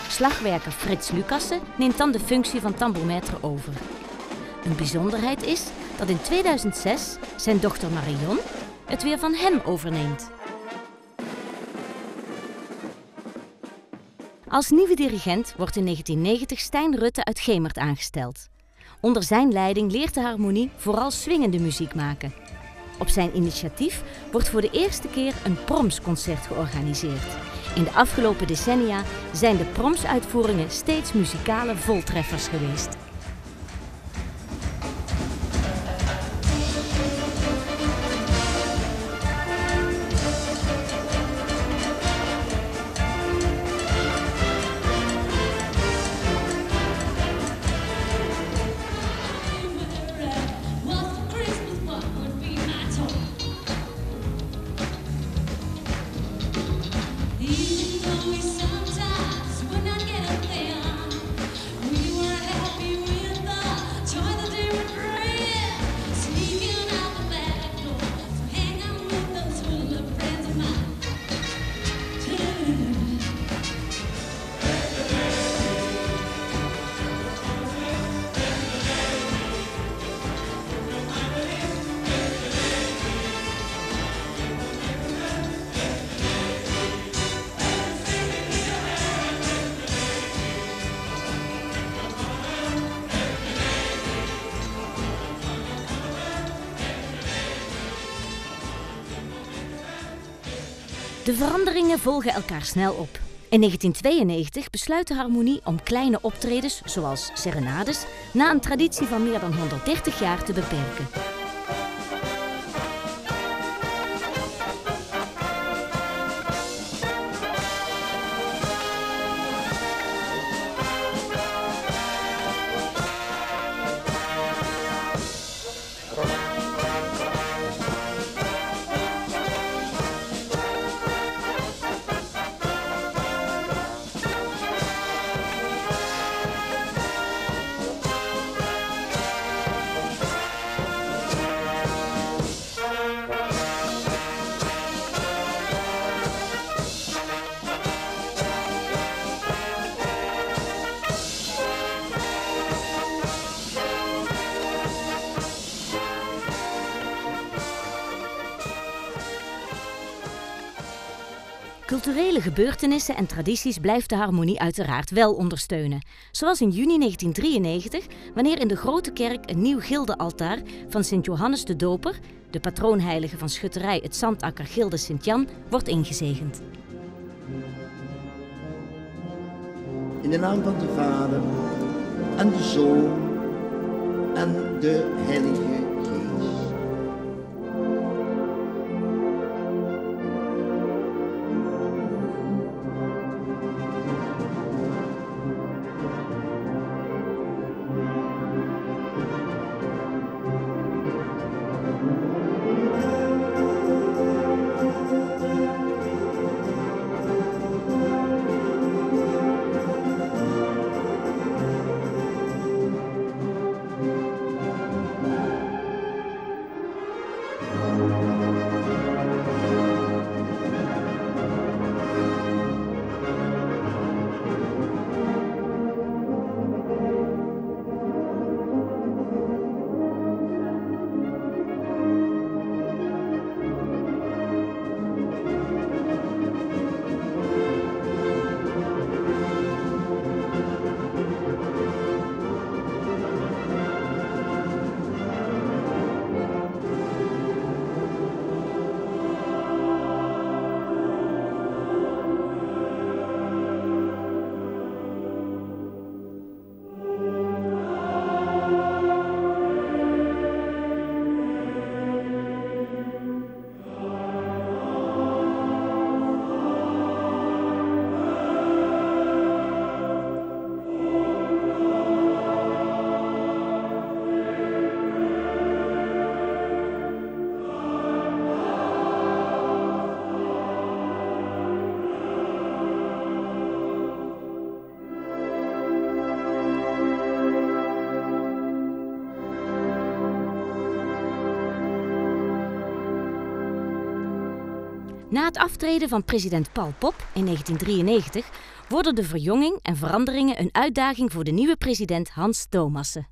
Slagwerker Frits Lucassen neemt dan de functie van tambourmaître over. Een bijzonderheid is dat in 2006 zijn dochter Marion het weer van hem overneemt. Als nieuwe dirigent wordt in 1990 Stijn Rutte uit Gemert aangesteld. Onder zijn leiding leert de harmonie vooral swingende muziek maken. Op zijn initiatief wordt voor de eerste keer een promsconcert georganiseerd. In de afgelopen decennia zijn de promsuitvoeringen steeds muzikale voltreffers geweest. De veranderingen volgen elkaar snel op. In 1992 besluit de harmonie om kleine optredens, zoals serenades, na een traditie van meer dan 130 jaar te beperken. Culturele gebeurtenissen en tradities blijft de harmonie uiteraard wel ondersteunen. Zoals in juni 1993, wanneer in de Grote Kerk een nieuw gildealtaar van Sint Johannes de Doper, de patroonheilige van schutterij het Zandakker Gilde Sint-Jan, wordt ingezegend. In de naam van de Vader, en de Zoon, en de Heilige Geest. Na het aftreden van president Paul Pop in 1993 worden de verjonging en veranderingen een uitdaging voor de nieuwe president Hans Thomassen.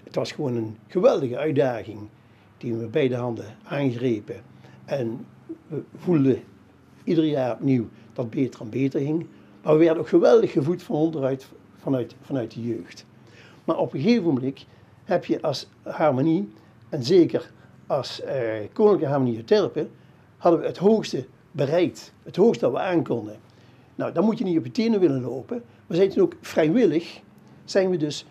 Het was gewoon een geweldige uitdaging die we met beide handen aangrepen. En we voelden ieder jaar opnieuw dat het beter en beter ging. Maar we werden ook geweldig gevoed van onderuit vanuit de jeugd. Maar op een gegeven moment heb je als harmonie, en zeker als Koninklijke Harmonie Euterpe, hadden we het hoogste bereikt. Het hoogste dat we aankonden. Nou, dan moet je niet op je tenen willen lopen. We zijn toen ook vrijwillig, zijn we dus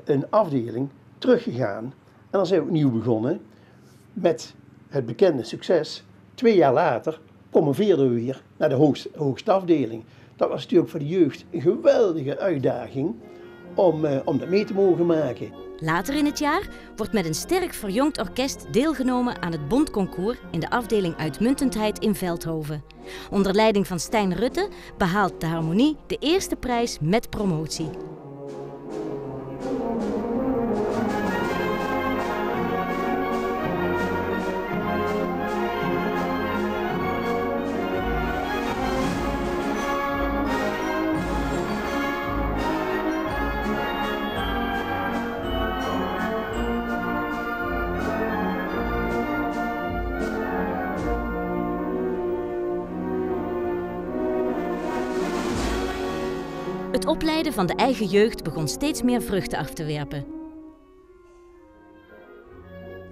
een afdeling teruggegaan. En dan zijn we opnieuw begonnen met het bekende succes. 2 jaar later promoveerden we weer naar de hoogste afdeling. Dat was natuurlijk voor de jeugd een geweldige uitdaging om dat mee te mogen maken. Later in het jaar wordt met een sterk verjongd orkest deelgenomen aan het Bondconcours in de afdeling Uitmuntendheid in Veldhoven. Onder leiding van Stijn Rutte behaalt de harmonie de eerste prijs met promotie. Het opleiden van de eigen jeugd begon steeds meer vruchten af te werpen.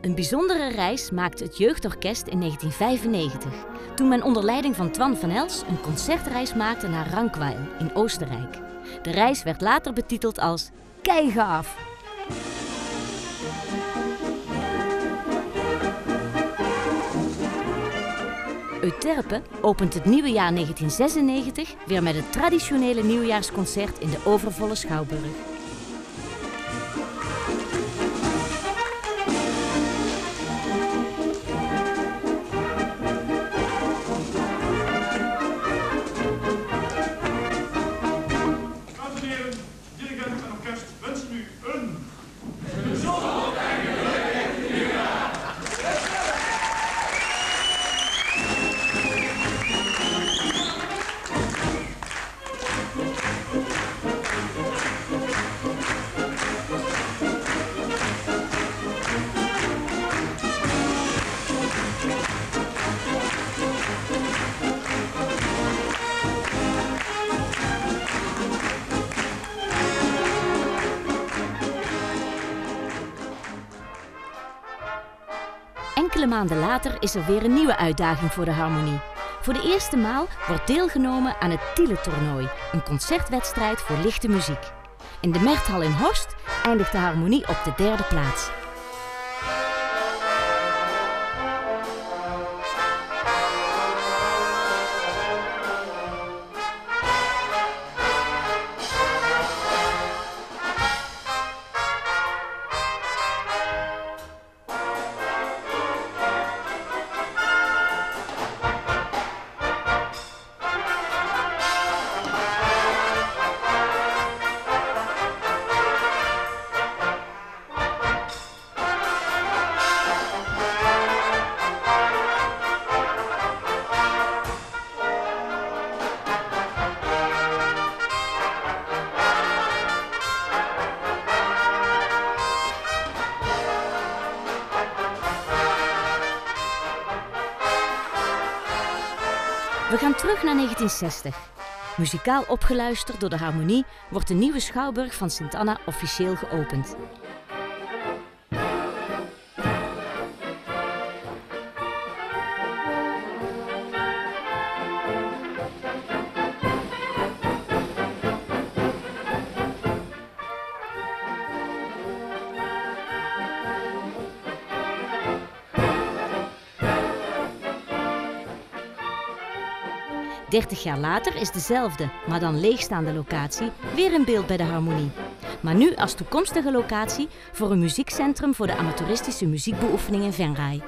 Een bijzondere reis maakte het jeugdorkest in 1995, toen men onder leiding van Twan van Els een concertreis maakte naar Rankweil in Oostenrijk. De reis werd later betiteld als Keigaaf. Euterpe opent het nieuwe jaar 1996 weer met het traditionele nieuwjaarsconcert in de overvolle Schouwburg. Dames en heren, dirigent en orkest wensen u een gezond en gelukkig nieuwjaar! Enkele maanden later is er weer een nieuwe uitdaging voor de harmonie. Voor de eerste maal wordt deelgenomen aan het Tiele-toernooi, een concertwedstrijd voor lichte muziek. In de Merthal in Horst eindigt de harmonie op de 3e plaats. We gaan terug naar 1960. Muzikaal opgeluisterd door de harmonie wordt de nieuwe Schouwburg van Sint Anna officieel geopend. ...30 jaar later is dezelfde, maar dan leegstaande locatie weer in beeld bij de harmonie. Maar nu als toekomstige locatie voor een muziekcentrum voor de amateuristische muziekbeoefening in Venray.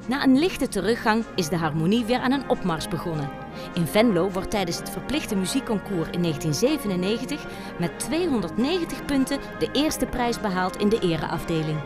Na een lichte teruggang is de harmonie weer aan een opmars begonnen. In Venlo wordt tijdens het verplichte muziekconcours in 1997 met 290 punten de eerste prijs behaald in de ereafdeling.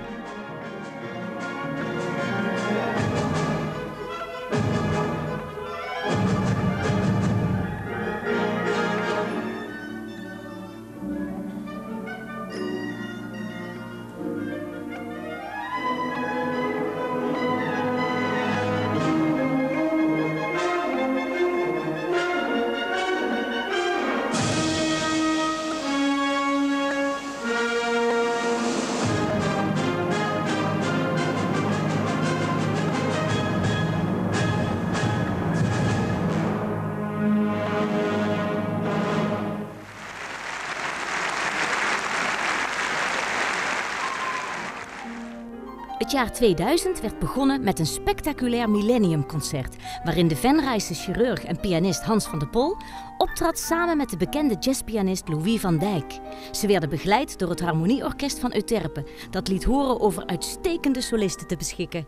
Het jaar 2000 werd begonnen met een spectaculair millenniumconcert, waarin de Venrayse chirurg en pianist Hans van der Pol optrad samen met de bekende jazzpianist Louis van Dijk. Ze werden begeleid door het Harmonieorkest van Euterpe, dat liet horen over uitstekende solisten te beschikken.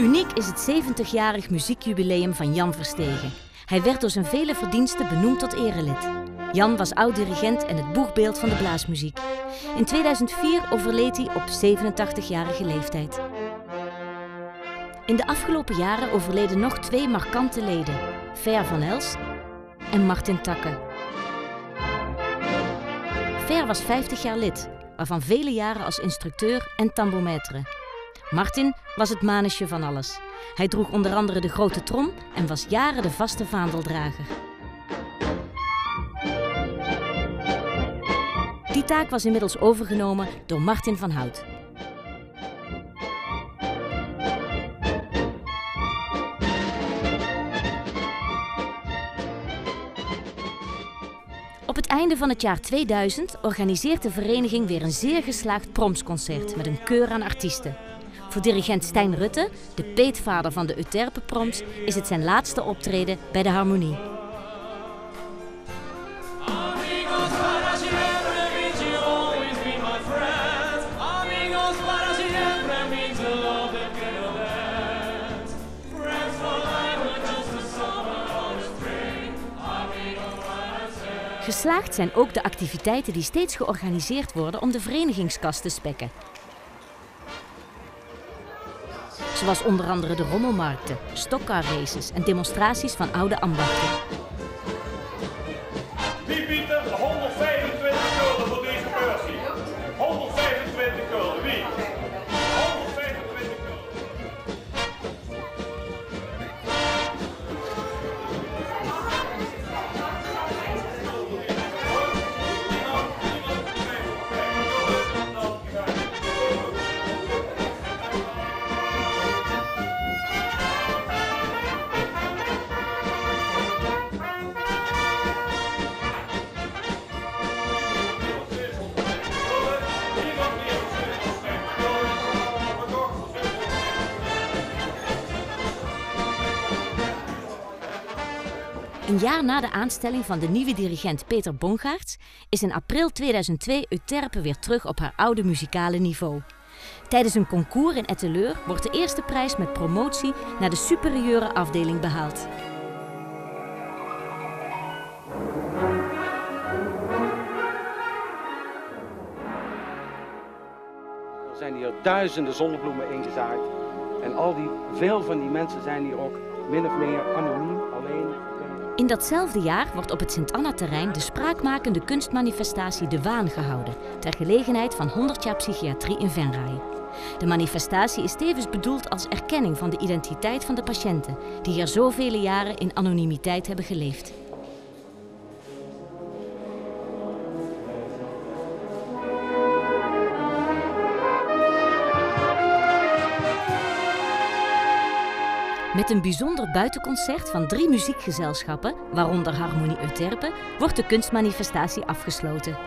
Uniek is het 70-jarig muziekjubileum van Jan Verstegen. Hij werd door zijn vele verdiensten benoemd tot erelid. Jan was oud-dirigent en het boegbeeld van de blaasmuziek. In 2004 overleed hij op 87-jarige leeftijd. In de afgelopen jaren overleden nog 2 markante leden, Ver van Els en Martin Takke. Ver was 50 jaar lid, waarvan vele jaren als instructeur en tambourmaître. Martin was het manusje van alles. Hij droeg onder andere de grote trom en was jaren de vaste vaandeldrager. Die taak was inmiddels overgenomen door Martin van Hout. Op het einde van het jaar 2000 organiseert de vereniging weer een zeer geslaagd promsconcert met een keur aan artiesten. Voor dirigent Stijn Rutte, de peetvader van de Euterpe Proms, is het zijn laatste optreden bij de Harmonie. Geslaagd zijn ook de activiteiten die steeds georganiseerd worden om de verenigingskas te spekken. Zoals onder andere de rommelmarkten, stokkarraces en demonstraties van oude ambachten. Wie biedt er 125 gulden voor deze beursie? 125 gulden, wie? 125 Een jaar na de aanstelling van de nieuwe dirigent Peter Bongaerts is in april 2002 Euterpe weer terug op haar oude muzikale niveau. Tijdens een concours in Etteleur wordt de eerste prijs met promotie naar de superieure afdeling behaald. Er zijn hier duizenden zonnebloemen ingezaaid en veel van die mensen zijn hier ook min of meer anoniem, alleen. In datzelfde jaar wordt op het Sint-Anna-terrein de spraakmakende kunstmanifestatie De Waan gehouden, ter gelegenheid van 100 jaar psychiatrie in Venray. De manifestatie is tevens bedoeld als erkenning van de identiteit van de patiënten, die hier zoveel jaren in anonimiteit hebben geleefd. Met een bijzonder buitenconcert van 3 muziekgezelschappen, waaronder Harmonie Euterpe, wordt de kunstmanifestatie afgesloten.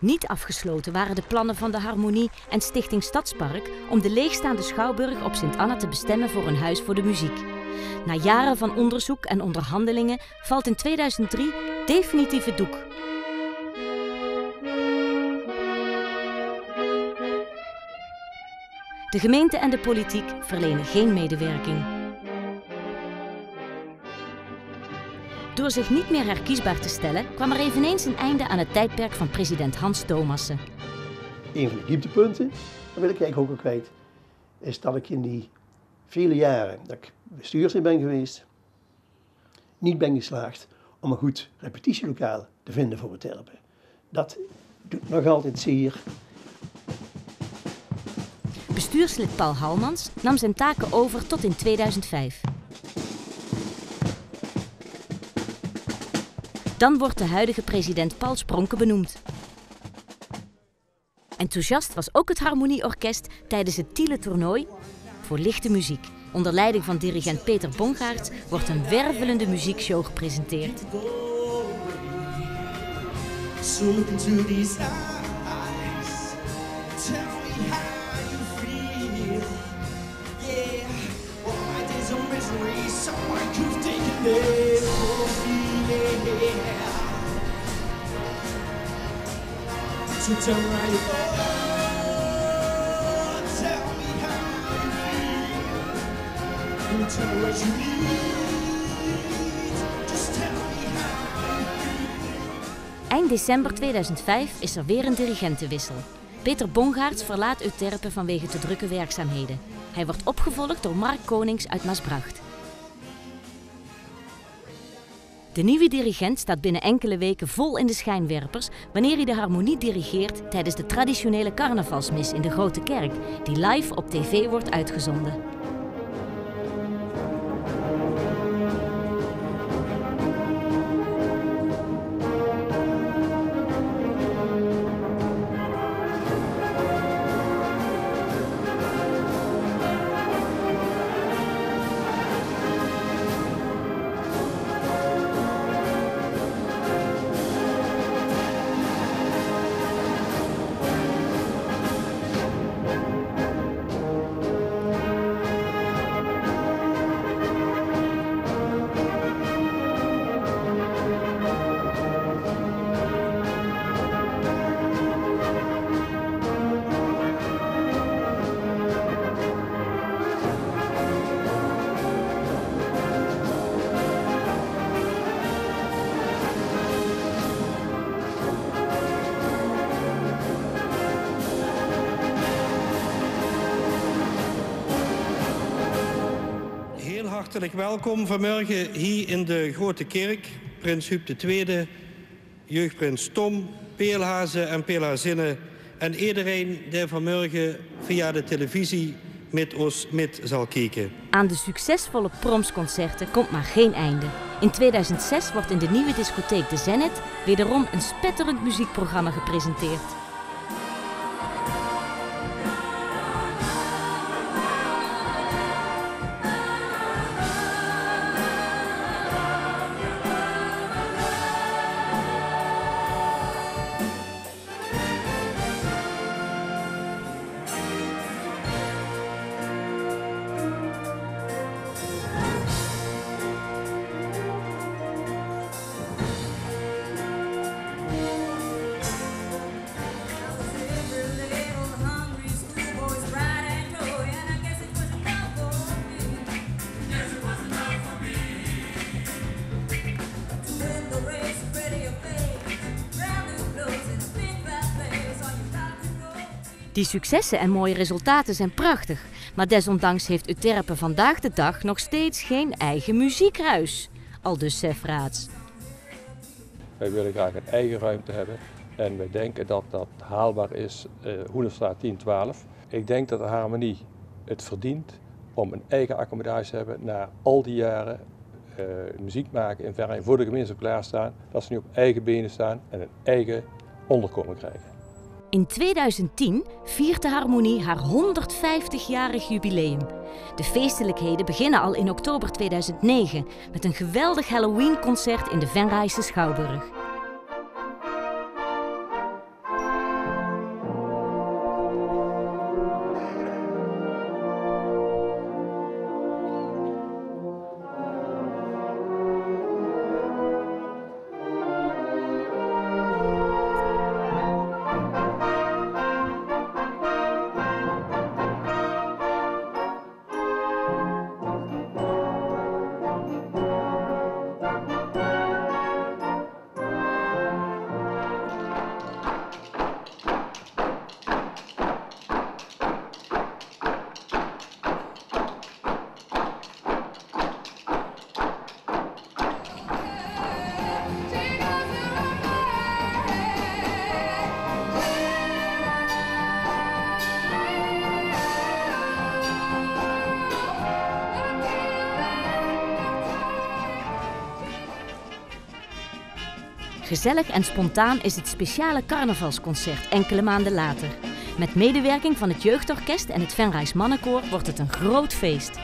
Niet afgesloten waren de plannen van de Harmonie en Stichting Stadspark om de leegstaande schouwburg op Sint-Anna te bestemmen voor een huis voor de muziek. Na jaren van onderzoek en onderhandelingen valt in 2003 definitief het doek. De gemeente en de politiek verlenen geen medewerking. Door zich niet meer herkiesbaar te stellen, kwam er eveneens een einde aan het tijdperk van president Hans Thomassen. Een van de dieptepunten, dat wil ik eigenlijk ook al kwijt, is dat ik in die vele jaren dat ik bestuurslid ben geweest, niet ben geslaagd om een goed repetitielokaal te vinden voor Euterpe. Dat doet nog altijd zeer. Bestuurslid Paul Halmans nam zijn taken over tot in 2005. Dan wordt de huidige president Paul Spronke benoemd. Enthousiast was ook het Harmonieorkest tijdens het Tiele-toernooi voor lichte muziek. Onder leiding van dirigent Peter Bongaerts wordt een wervelende muziekshow gepresenteerd. So tell me how you feel. Tell me how you feel. Tell me what you need. Just tell me how you feel. Eind december 2005 is er weer een dirigentenwissel. Peter Bongaerts verlaat Euterpe vanwege te drukke werkzaamheden. Hij wordt opgevolgd door Mark Konings uit Maasbracht. De nieuwe dirigent staat binnen enkele weken vol in de schijnwerpers wanneer hij de Harmonie dirigeert tijdens de traditionele carnavalsmis in de Grote Kerk, die live op tv wordt uitgezonden. Hartelijk welkom vanmorgen hier in de Grote Kerk. Prins Huub II, jeugdprins Tom, Peelhazen en Peelhazinnen en iedereen die vanmorgen via de televisie met ons zal kijken. Aan de succesvolle promsconcerten komt maar geen einde. In 2006 wordt in de nieuwe discotheek De Zenit wederom een spetterend muziekprogramma gepresenteerd. Die successen en mooie resultaten zijn prachtig, maar desondanks heeft Euterpe vandaag de dag nog steeds geen eigen muziekhuis. Aldus Sef Raats. Wij willen graag een eigen ruimte hebben en wij denken dat dat haalbaar is, Hoenderstraat 1012. Ik denk dat de Harmonie het verdient om een eigen accommodatie te hebben na al die jaren muziek maken in Venray voor de gemeenschap klaarstaan, dat ze nu op eigen benen staan en een eigen onderkomen krijgen. In 2010 viert de Harmonie haar 150-jarig jubileum. De feestelijkheden beginnen al in oktober 2009 met een geweldig Halloween-concert in de Venrayse Schouwburg. Gezellig en spontaan is het speciale carnavalsconcert enkele maanden later. Met medewerking van het jeugdorkest en het Venrays Mannenkoor wordt het een groot feest.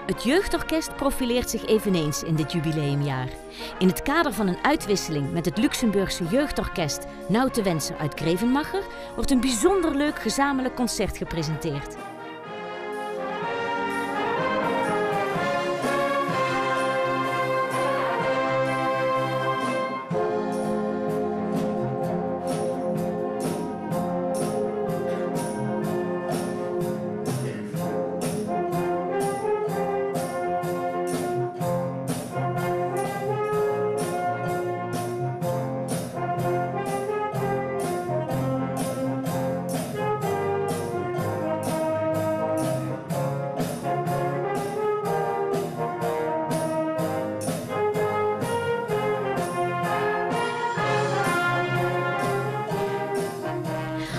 Het jeugdorkest profileert zich eveneens in dit jubileumjaar. In het kader van een uitwisseling met het Luxemburgse jeugdorkest Nauw te wensen uit Grevenmacher wordt een bijzonder leuk gezamenlijk concert gepresenteerd.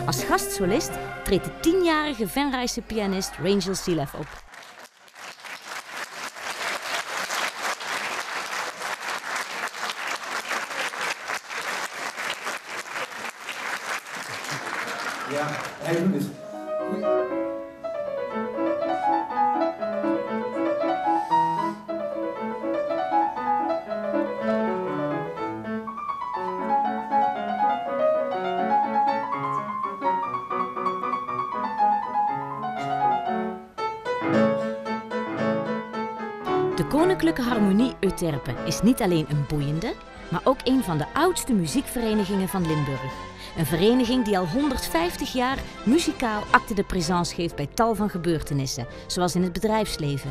Als gastsolist treedt de 10-jarige Venrayse pianist Rangel Silev op. Ja, hij doet het. De Koninklijke Harmonie Euterpe is niet alleen een boeiende, maar ook een van de oudste muziekverenigingen van Limburg. Een vereniging die al 150 jaar muzikaal acte de présence geeft bij tal van gebeurtenissen, zoals in het bedrijfsleven.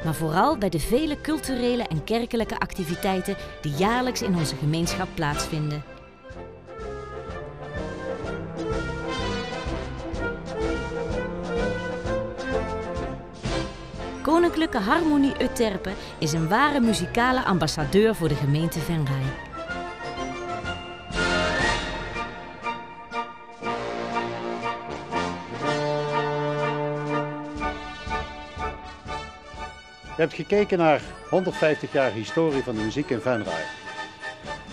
Maar vooral bij de vele culturele en kerkelijke activiteiten die jaarlijks in onze gemeenschap plaatsvinden. Koninklijke Harmonie Euterpe is een ware muzikale ambassadeur voor de gemeente Venray. Je hebt gekeken naar 150 jaar historie van de muziek in Venray.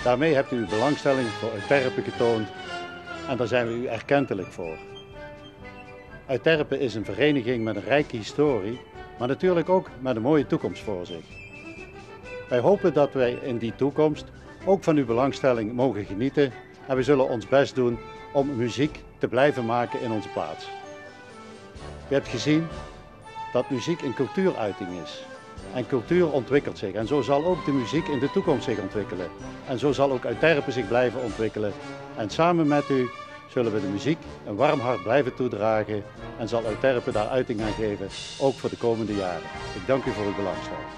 Daarmee hebt u uw belangstelling voor Euterpe getoond en daar zijn we u erkentelijk voor. Euterpe is een vereniging met een rijke historie, maar natuurlijk ook met een mooie toekomst voor zich. Wij hopen dat wij in die toekomst ook van uw belangstelling mogen genieten en we zullen ons best doen om muziek te blijven maken in onze plaats. U hebt gezien dat muziek een cultuuruiting is. En cultuur ontwikkelt zich en zo zal ook de muziek in de toekomst zich ontwikkelen. En zo zal ook Euterpe zich blijven ontwikkelen. En samen met u zullen we de muziek een warm hart blijven toedragen en zal Euterpe daar uiting aan geven, ook voor de komende jaren. Ik dank u voor uw belangstelling.